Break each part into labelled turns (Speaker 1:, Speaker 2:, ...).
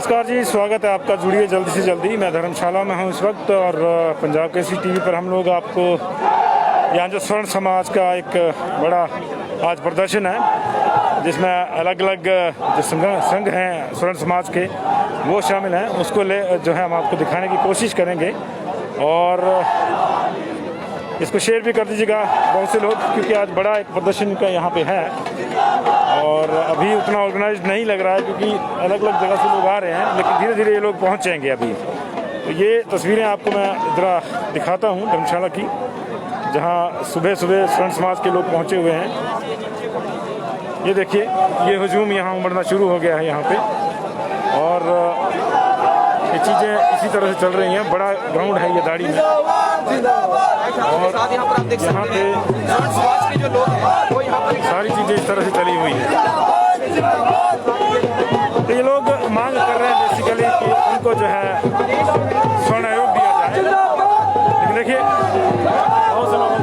Speaker 1: नमस्कार जी, स्वागत है आपका। जुड़िए जल्दी से जल्दी। मैं धर्मशाला में हूँ इस वक्त और पंजाब केसरी टीवी पर हम लोग आपको यहाँ जो स्वर्ण समाज का एक बड़ा आज प्रदर्शन है जिसमें अलग अलग जो संघ हैं स्वर्ण समाज के वो शामिल हैं, उसको जो है हम आपको दिखाने की कोशिश करेंगे और इसको शेयर भी कर दीजिएगा बहुत से लोग, क्योंकि आज बड़ा एक प्रदर्शन का यहाँ पे है और अभी उतना ऑर्गेनाइज नहीं लग रहा है क्योंकि अलग अलग जगह से लोग आ रहे हैं, लेकिन धीरे धीरे ये लोग पहुँचेंगे अभी। तो ये तस्वीरें आपको मैं जरा दिखाता हूँ धर्मशाला की, जहाँ सुबह सुबह स्वर्ण समाज के लोग पहुँचे हुए हैं। ये देखिए, ये हुजूम यहाँ उमड़ना शुरू हो गया है यहाँ पे और ये चीज़ें इसी तरह से चल रही हैं। बड़ा ग्राउंड है ये दाड़ी में और यहाँ पे सारी चीज़ें इस तरह से चली हुई हैं। तो ये लोग मांग कर रहे हैं बेसिकली कि उनको जो है स्वर्ण आयोग दिया जाए, लेकिन देखिए बहुत से लोगों का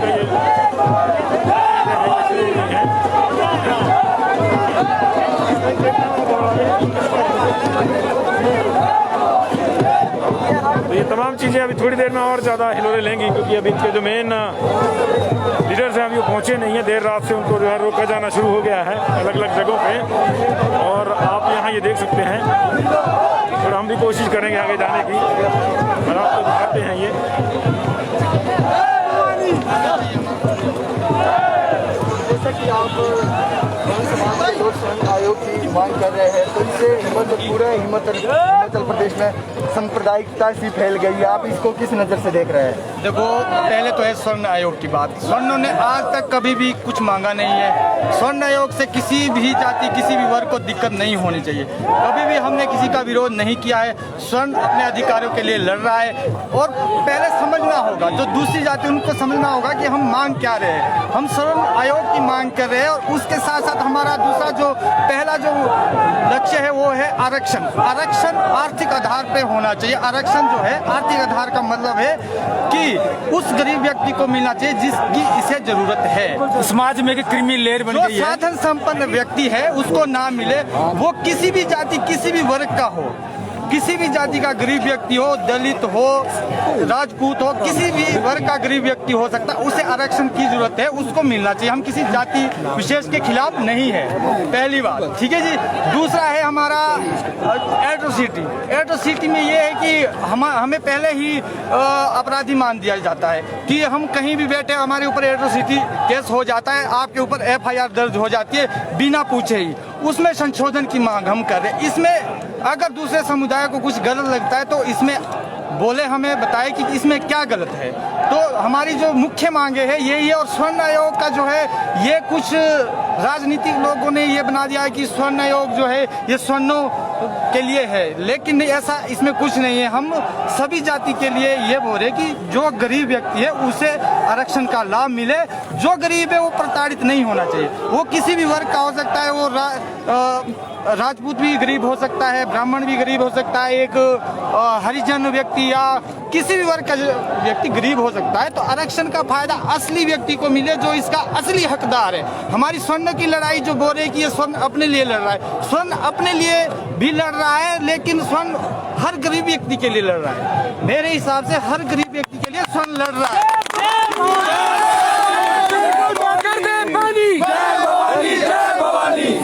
Speaker 1: ये तमाम चीज़ें अभी थोड़ी देर में और ज़्यादा हिलोरे लेंगी, क्योंकि अभी इनके जो मेन लीडर्स हैं अभी वो पहुँचे नहीं हैं। देर रात से उनको जो है रोका जाना शुरू हो गया है अलग अलग जगहों पे और आप यहाँ ये देख सकते हैं। और हम भी कोशिश करेंगे आगे जाने की और आपको दिखाते हैं ये।
Speaker 2: जैसा कि आप स्वर्ण आयोग की मांग कर रहे हैं, तो इससे पूरे हिमाचल प्रदेश में सांप्रदायिकता सी फैल गई है। आप इसको किस नज़र से देख रहे हैं?
Speaker 3: देखो, पहले तो है स्वर्ण आयोग की बात। स्वर्ण ने आज तक कभी भी कुछ मांगा नहीं है। स्वर्ण आयोग से किसी भी जाति, किसी भी वर्ग को दिक्कत नहीं होनी चाहिए। कभी भी हमने किसी का विरोध नहीं किया है। स्वर्ण अपने अधिकारों के लिए लड़ रहा है और पहले समझना होगा, जो दूसरी जाति उनको समझना होगा कि हम मांग क्या रहे हैं। हम स्वर्ण आयोग की मांग कर रहे हैं और उसके साथ साथ हमारा दूसरा जो पहला जो लक्ष्य है वो है आरक्षण। आरक्षण आर्थिक आधार पे होना चाहिए। आरक्षण जो है आर्थिक आधार का मतलब है कि उस गरीब व्यक्ति को मिलना चाहिए जिसकी इसे जरूरत है।
Speaker 4: समाज में क्रीमी लेयर बन गई है।
Speaker 3: जो साधन संपन्न व्यक्ति है उसको ना मिले, वो किसी भी जाति, किसी भी वर्ग का हो, किसी भी जाति का गरीब व्यक्ति हो, दलित हो, राजपूत हो, किसी भी वर्ग का गरीब व्यक्ति हो सकता है, उसे आरक्षण की जरूरत है, उसको मिलना चाहिए। हम किसी जाति विशेष के खिलाफ नहीं है, पहली बात, ठीक है जी। दूसरा है हमारा एट्रोसिटी। एट्रोसिटी में ये है कि हमें पहले ही अपराधी मान दिया जाता है कि हम कहीं भी बैठे हमारे ऊपर एट्रोसिटी केस हो जाता है, आपके ऊपर FIR दर्ज हो जाती है बिना पूछे ही। उसमें संशोधन की मांग हम कर रहे हैं। इसमें अगर दूसरे समुदाय को कुछ गलत लगता है तो इसमें बोले, हमें बताए कि इसमें क्या गलत है। तो हमारी जो मुख्य मांगे है यही है। और स्वर्ण आयोग का जो है ये कुछ राजनीतिक लोगों ने ये बना दिया है कि स्वर्ण आयोग जो है ये स्वर्णों के लिए है, लेकिन ऐसा इसमें कुछ नहीं है। हम सभी जाति के लिए ये बोल रहे कि जो गरीब व्यक्ति है उसे आरक्षण का लाभ मिले। जो गरीब है वो प्रताड़ित नहीं होना चाहिए। वो किसी भी वर्ग का हो सकता है, वो राजपूत भी गरीब हो सकता है, ब्राह्मण भी गरीब हो सकता है, एक हरिजन व्यक्ति या किसी भी वर्ग का व्यक्ति गरीब हो सकता है। तो आरक्षण का फायदा असली व्यक्ति को मिले जो इसका असली हकदार है। हमारी स्वर्ण की लड़ाई जो बोल रहे कि ये स्वर्ण अपने लिए लड़ रहा है, स्वर्ण अपने लिए भी लड़ रहा है, लेकिन स्वर्ण हर गरीब व्यक्ति के लिए लड़ रहा है। मेरे हिसाब से हर गरीब व्यक्ति के लिए स्वर्ण लड़ रहा है।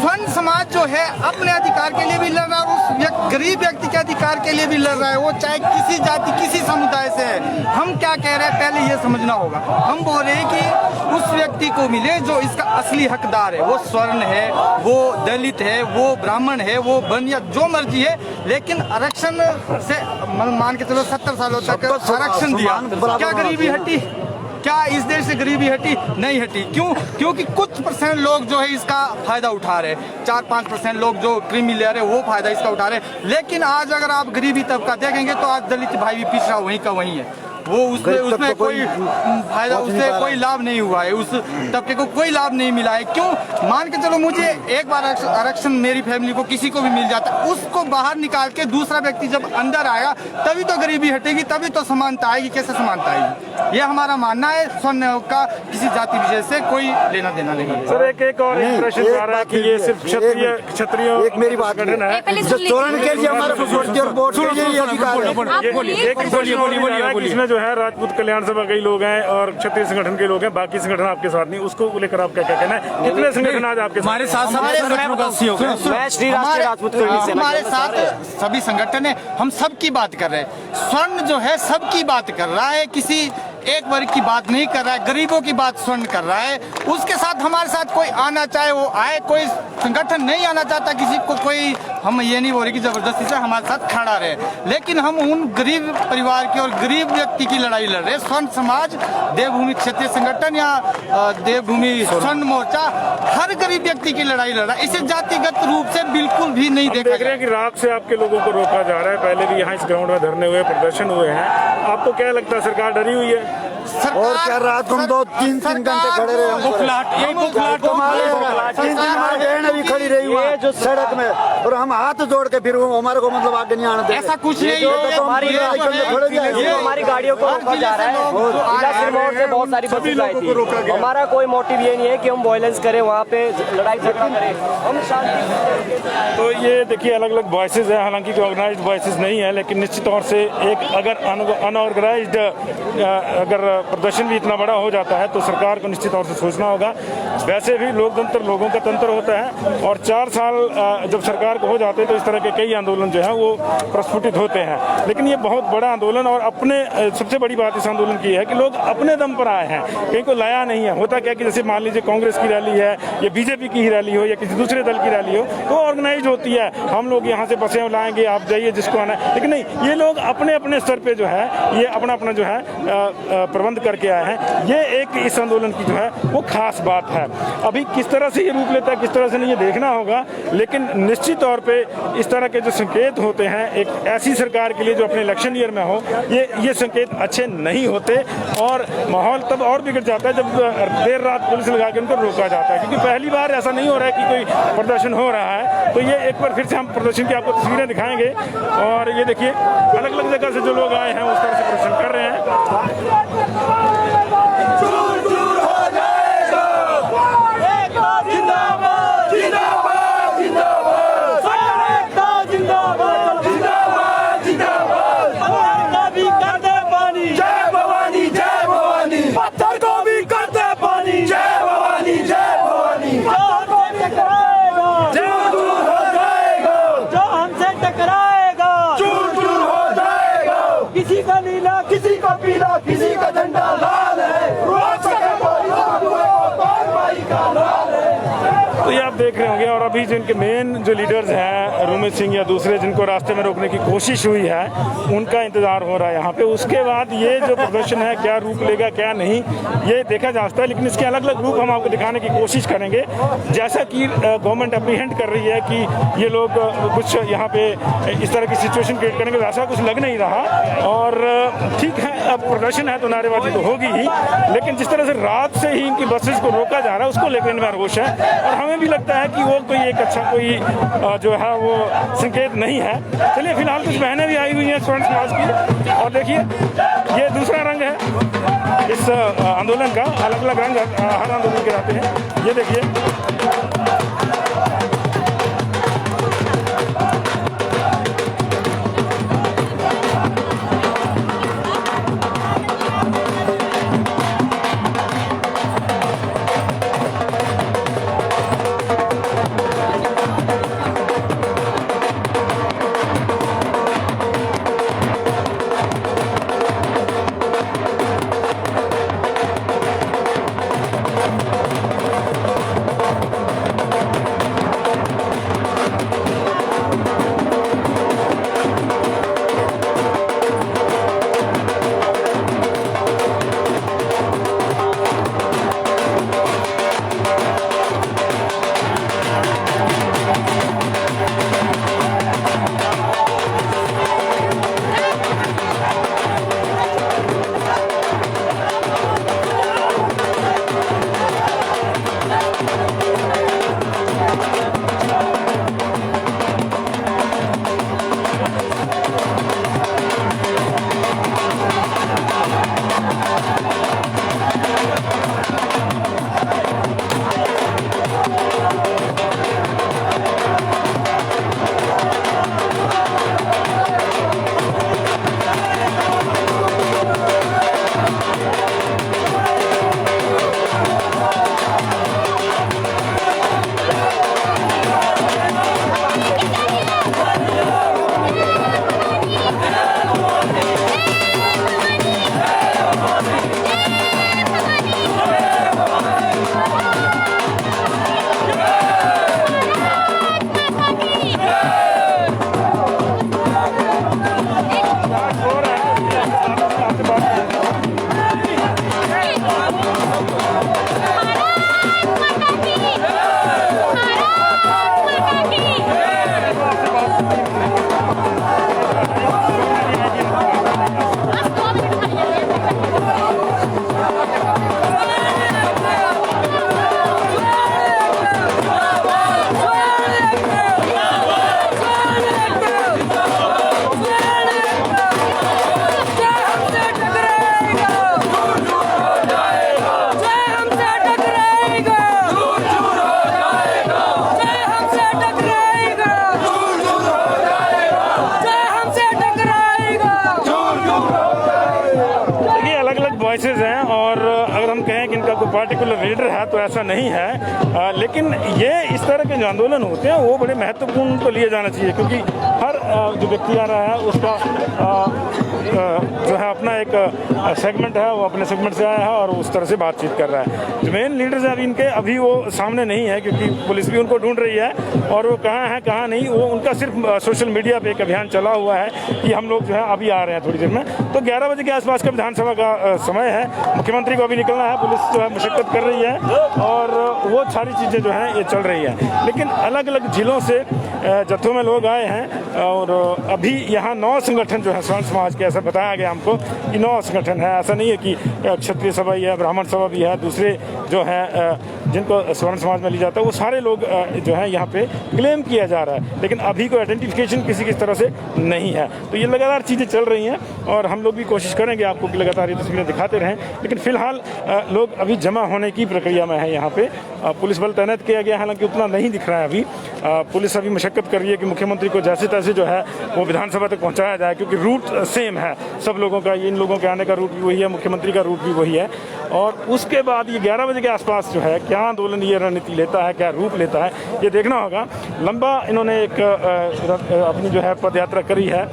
Speaker 3: स्वर्ण समाज जो है अपने अधिकार के लिए भी लड़ रहा है, उस गरीब व्यक्ति के अधिकार के लिए भी लड़ रहा है, वो चाहे किसी जाति, किसी समुदाय से है। हम क्या कह रहे हैं पहले ये समझना होगा। हम बोल रहे हैं कि उस व्यक्ति को मिले जो इसका असली हकदार है। वो स्वर्ण है, वो दलित है, वो ब्राह्मण है, वो बनिया, जो मर्जी है, लेकिन आरक्षण से मान के चलो 70 सालों तक आरक्षण दिया, क्या गरीबी हटी? क्या इस देश से गरीबी हटी? नहीं हटी। क्यों? क्योंकि कुछ % लोग जो है इसका फायदा उठा रहे हैं। 4-5% लोग जो क्रीमी लेयर है वो फायदा इसका उठा रहे हैं। लेकिन आज अगर आप गरीबी तबका देखेंगे तो आज दलित भाई भी पिछड़ा वहीं का वहीं है। वो उसमें उसमें कोई फायदा, उससे कोई लाभ नहीं हुआ है, उस तबके को कोई लाभ नहीं मिला है। क्यों? मान के चलो मुझे एक बार आरक्षण मेरी फैमिली को किसी को भी मिल जाता, उसको बाहर निकाल के दूसरा व्यक्ति जब अंदर आएगा तभी तो गरीबी हटेगी, तभी तो समानता आएगी। कैसे समानता आएगी? ये हमारा मानना है। स्वर्ण का किसी जाति विशेष से कोई लेना देना नहीं है।
Speaker 1: सर एक और इंप्रेशन आ रहा है कि ये सिर्फ क्षत्रियों
Speaker 5: एक मेरी बात
Speaker 1: गठन है।
Speaker 5: जो चोरण के लिए हमारे को वोट दिया और वोट के लिए ये अधिकार है।
Speaker 1: इसमें जो है राजपूत कल्याण सभा कई लोग हैं और क्षत्रिय संगठन के लोग हैं, बाकी संगठन आपके साथ नहीं, उसको लेकर आप क्या क्या कहना है? कितने संगठन आज आपके
Speaker 4: हमारे साथ
Speaker 3: हमारे साथ सभी संगठन है, हम सबकी बात कर रहे हैं। स्वर्ण जो है सबकी बात कर रहा है, किसी एक वर्ग की बात नहीं कर रहा है, गरीबों की बात स्वर्ण कर रहा है। उसके साथ हमारे साथ कोई आना चाहे वो आए, कोई संगठन नहीं आना चाहता किसी को, कोई हम ये नहीं बोल रहे कि जबरदस्ती से हमारे साथ खड़ा रहे, लेकिन हम उन गरीब परिवार की और गरीब व्यक्ति की लड़ाई लड़ रहे हैं। स्वर्ण समाज, देवभूमि क्षेत्रीय संगठन या देवभूमि स्वर्ण मोर्चा हर गरीब व्यक्ति की लड़ाई लड़ रहा है। इसे जातिगत रूप से बिल्कुल भी नहीं देखा
Speaker 1: देख रहे हैं कि रात से आपके लोगों को रोका जा रहा है। पहले भी यहाँ इस ग्राउंड में धरने हुए, प्रदर्शन हुए हैं। आपको क्या लगता है सरकार डरी हुई है?
Speaker 5: और क्या रात को हम 2-3 घंटे खड़े रहे, बहन भी खड़ी रही वहाँ जो सड़क में, और हम हाथ जोड़ के फिर हमारे को मतलब आगे नहीं आने देते।
Speaker 3: ऐसा कुछ नहीं है।
Speaker 6: हमारी गाड़ियों को रोका जा रहा है। जिला सिरमौर से बहुत सारी बसें आई थी। हमारा कोई मोटिव ये नहीं है कि हम वायलेंस करें, वहाँ पे लड़ाई झगड़ा करें, हम शांति।
Speaker 1: तो ये देखिए अलग अलग वॉइसेज है, हालांकि ऑर्गेनाइज्ड वॉइसेज नहीं है, लेकिन निश्चित तौर से एक अगर अनऑर्गेनाइज्ड अगर प्रदर्शन भी इतना बड़ा हो जाता है तो सरकार को निश्चित तौर से सोचना होगा। वैसे भी लोकतंत्र लोगों का तंत्र होता है और 4 साल जब सरकार को हो जाते हैं तो इस तरह के कई आंदोलन जो है वो प्रस्फुटित होते हैं। लेकिन ये बहुत बड़ा आंदोलन, और अपने सबसे बड़ी बात इस आंदोलन की है कि लोग अपने दम पर आए हैं, कहीं को लाया नहीं है। होता क्या कि जैसे मान लीजिए कांग्रेस की रैली है या बीजेपी की ही रैली हो या किसी दूसरे दल की रैली हो तो ऑर्गेनाइज होती है, हम लोग यहाँ से बसें लाएंगे, आप जाइए जिसको आना है। लेकिन नहीं, ये लोग अपने अपने स्तर पे जो है ये अपना अपना जो है प्रबंध करके आए हैं। ये एक इस आंदोलन की जो है वो खास बात है। अभी किस तरह से ये रूप लेता है, किस तरह से नहीं, ये देखना होगा। लेकिन निश्चित तौर पे इस तरह के जो संकेत होते हैं एक ऐसी सरकार के लिए जो अपने इलेक्शन ईयर में हो, ये संकेत अच्छे नहीं होते और माहौल तब और बिगड़ जाता है जब देर रात पुलिस लगा के उनको रोका जाता है। क्योंकि पहली बार ऐसा नहीं हो रहा है कि कोई प्रदर्शन हो रहा है। तो ये एक बार फिर से हम प्रदर्शन की आपको तस्वीरें दिखाएंगे और ये देखिए अलग अलग जगह से जो लोग आए हैं उस तरह से प्रदर्शन कर रहे हैं।
Speaker 7: किसी का नीला, किसी का पीला, किसी का झंडा लाल है।
Speaker 1: तो ये आप देख रहे होंगे। और अभी जिनके मेन जो लीडर्स हैं रुमित सिंह या दूसरे जिनको रास्ते में रोकने की कोशिश हुई है उनका इंतजार हो रहा है यहाँ पे। उसके बाद ये जो प्रदर्शन है क्या रूप लेगा क्या नहीं ये देखा जा सकता है, लेकिन इसके अलग अलग रूप हम आपको दिखाने की कोशिश करेंगे। जैसा कि गवर्नमेंट अप्रीहेंड कर रही है कि ये लोग कुछ यहाँ पे इस तरह की सिचुएशन क्रिएट करेंगे, वैसा कुछ लग नहीं रहा। और ठीक है, अब प्रदर्शन है तो नारेबाजी तो होगी ही, लेकिन जिस तरह से रात से ही इनकी बसेस को रोका जा रहा है उसको लेकर इनमें रोष है और हमें भी लगता है कि वो कोई एक अच्छा कोई जो है वो संकेत नहीं है। चलिए फिलहाल कुछ बहनें भी आई हुई हैं स्वर्ण समाज की, और देखिए ये दूसरा रंग है इस आंदोलन का। अलग अलग रंग हर आंदोलन के रहते हैं। ये देखिए पार्टिकुलर लीडर है तो ऐसा नहीं है, लेकिन ये इस तरह के जो आंदोलन होते हैं वो बड़े महत्वपूर्ण तो लिए जाना चाहिए, क्योंकि हर जो व्यक्ति आ रहा है उसका जो है अपना एक सेगमेंट है, वो अपने सेगमेंट से आया है और उस तरह से बातचीत कर रहा है। जो मेन लीडर्स हैं अभी इनके अभी वो सामने नहीं है, क्योंकि पुलिस भी उनको ढूंढ रही है और वो कहाँ है कहाँ नहीं, वो उनका सिर्फ सोशल मीडिया पे एक अभियान चला हुआ है कि हम लोग जो है अभी आ रहे हैं थोड़ी देर में। तो 11 बजे के आसपास का विधानसभा का समय है, मुख्यमंत्री को अभी निकलना है, पुलिस जो है मशक्कत कर रही है और वो सारी चीज़ें जो हैं ये चल रही हैं। लेकिन अलग अलग जिलों से जत्थों में लोग आए हैं और अभी यहाँ 9 संगठन जो है स्वर्ण समाज के, ऐसा बताया गया हमको कि 9 संगठन है। ऐसा नहीं है कि क्षत्रिय सभा ही है, ब्राह्मण सभा भी है, दूसरे जो है जिनको स्वर्ण समाज में लिया जाता है वो सारे लोग जो है यहाँ पे क्लेम किया जा रहा है, लेकिन अभी कोई आइडेंटिफिकेशन किसी तरह से नहीं है। तो ये लगातार चीज़ें चल रही हैं और हम लोग भी कोशिश करेंगे आपको कि लगातार ये तस्वीरें दिखाते रहें, लेकिन फिलहाल लोग अभी जमा होने की प्रक्रिया में है। यहाँ पे पुलिस बल तैनात किया गया है, हालांकि उतना नहीं दिख रहा है अभी। पुलिस अभी मशक्कत कर रही है कि मुख्यमंत्री को जैसे तैसे जो है वो विधानसभा तक पहुँचाया जाए, क्योंकि रूट सेम है सब लोगों का, इन लोगों के आने का रूट भी वही है, मुख्यमंत्री का रूट भी वही है। और उसके बाद ये 11 बजे के आसपास जो है क्या आंदोलन ये रणनीति लेता है, क्या रूप लेता है, ये देखना होगा। लंबा इन्होंने एक अपनी जो है पद यात्रा करी है,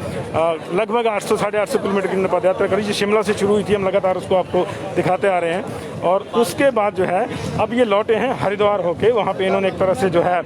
Speaker 1: लगभग 800 साढ़े 800 किलोमीटर की पद यात्रा करी, जो शिमला से शुरू हुई थी, हम लगातार उसको आपको दिखाते आ रहे हैं। और उसके बाद जो है अब ये लौटे हैं हरिद्वार होके, वहाँ पे इन्होंने एक तरह से जो है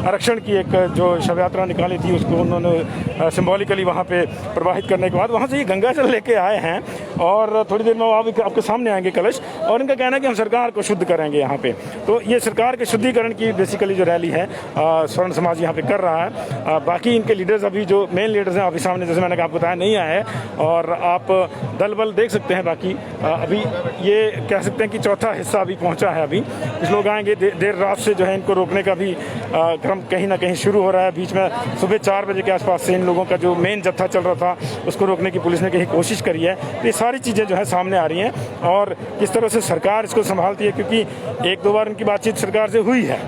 Speaker 1: आरक्षण की एक जो शव यात्रा निकाली थी उसको उन्होंने सिंबॉलिकली वहाँ पे प्रवाहित करने के बाद वहाँ से ये गंगा जल लेके आए हैं और थोड़ी देर में वो आपके सामने आएंगे कलश, और इनका कहना है कि हम सरकार को शुद्ध करेंगे यहाँ पे। तो ये सरकार के शुद्धिकरण की बेसिकली जो रैली है स्वर्ण समाज यहाँ पे कर रहा है। बाकी इनके लीडर्स अभी जो मेन लीडर्स हैं अभी सामने, जैसे मैंने आपको बताया, नहीं आए और आप दल बल देख सकते हैं। बाकी अभी ये कह सकते हैं कि चौथा हिस्सा अभी पहुंचा है। अभी कुछ लोग आएंगे, देर रात से जो है इनको रोकने का भी क्रम कहीं ना कहीं शुरू हो रहा है। बीच में सुबह 4 बजे के आसपास से इन लोगों का जो मेन जत्था चल रहा था उसको रोकने की पुलिस ने कहीं कोशिश करी है। तो ये सारी चीज़ें जो है सामने आ रही हैं और किस तरह से सरकार इसको संभालती है, क्योंकि 1-2 बार इनकी बातचीत सरकार से हुई है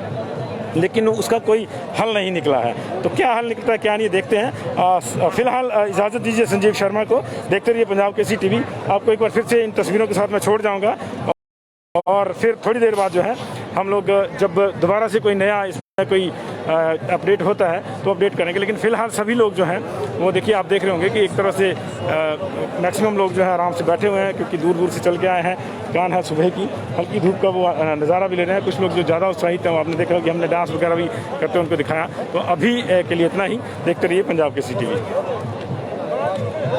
Speaker 1: लेकिन उसका कोई हल नहीं निकला है। तो क्या हल निकलता है क्या नहीं देखते हैं। फिलहाल इजाज़त दीजिए संजीव शर्मा को, देखते रहिए पंजाब केसरी टीवी। आपको एक बार फिर से इन तस्वीरों के साथ मैं छोड़ जाऊंगा और फिर थोड़ी देर बाद जो है हम लोग जब दोबारा से कोई नया इसमें कोई अपडेट होता है तो अपडेट करेंगे। लेकिन फिलहाल सभी लोग जो हैं वो देखिए आप देख रहे होंगे कि एक तरह से मैक्सिमम लोग जो है आराम से बैठे हुए हैं, क्योंकि दूर दूर से चल के आए हैं। कान है सुबह की हल्की धूप का वो नज़ारा भी ले रहे हैं। कुछ लोग जो ज़्यादा उत्साहित हैं, आपने देखा कि हमने डांस वगैरह भी करते हुए उनको दिखाया। तो अभी के लिए इतना ही, देखते रहिए पंजाब केसरी टीवी।